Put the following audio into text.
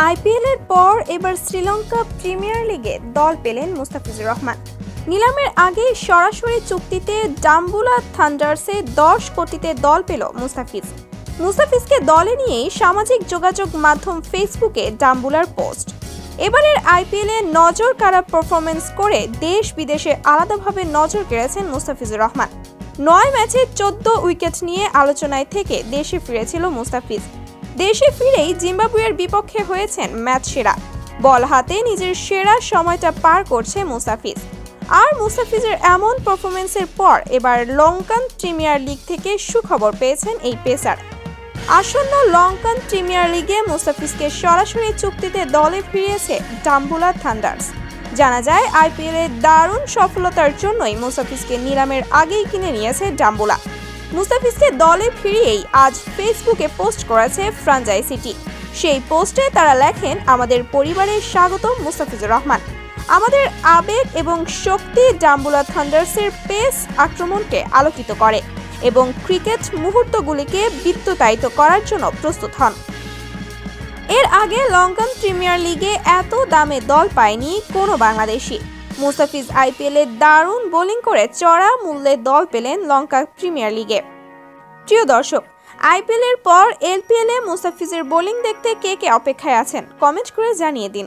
IPL এর পর এবার শ্রীলঙ্কা প্রিমিয়ার লিগে দল পেলেন মুস্তাফিজুর রহমান। নিলামের আগে সরাসরি চুক্তিতে ডাম্বুলা থান্ডার্সে 10 কোটিতে দল পেল মুস্তাফিজকে দলে নিয়েই সামাজিক যোগাযোগ মাধ্যম ফেসবুকে ডাম্বুলার পোস্ট। এবারের আইপিএলে নজর কাড়া পারফরমেন্স করে দেশ বিদেশে আলাদাভাবে নজর কেড়েছেন মুস্তাফিজুর রহমান। 9 ম্যাচে 14 উইকেট নিয়ে আলোচনায় থেকে দেশে ফিরেছিল মুস্তাফিজ। দেশে ফিরেই জিম্বাবুয়ের বিপক্ষে হয়েছেন ম্যাচ সেরা। বল হাতে নিজের সেরা সময়টা পার করছে মুস্তাফিজ। আর মুস্তাফিজের এমন পারফরমেন্সের পর এবার লঙ্কান প্রিমিয়ার লিগ থেকে সুখবর পেয়েছেন এই পেসার। আসন্ন লঙ্কান প্রিমিয়ার লিগে মুস্তাফিজকে সরাসরি চুক্তিতে দলে ফিরিয়েছে ডাম্বুলা থান্ডার্স। জানা যায় আইপিএলের দারুণ সফলতার জন্যই মুস্তাফিজকে নিলামের আগেই কিনে নিয়েছে ডাম্বুলা। মুস্তাফিজকে দলে ফিরিয়েই আজ ফেসবুকে পোস্ট করেছে ফ্র্যাঞ্চাইজিটি। সেই পোস্টে তারা লেখেন, আমাদের পরিবারে স্বাগত মুস্তাফিজুর রহমান। আমাদের আবেগ এবং শক্তি ডাম্বুলা থান্ডার্সের পেস আক্রমণকে আলোকিত করে এবং ক্রিকেট মুহূর্তগুলিকে বিদ্যুতায়িত করার জন্য প্রস্তুত হন। এর আগে লঙ্কান প্রিমিয়ার লিগে এত দামে দল পায়নি কোনো বাংলাদেশি। মুস্তাফিজ আইপিএলে দারুণ বোলিং করে চড়া মূল্যে দল পেলেন লঙ্কা প্রিমিয়ার লিগে। প্রিয় দর্শক, আইপিএলের পর এলপিএলে মুস্তাফিজের বোলিং দেখতে কে কে অপেক্ষায় আছেন কমেন্ট করে জানিয়ে দিন।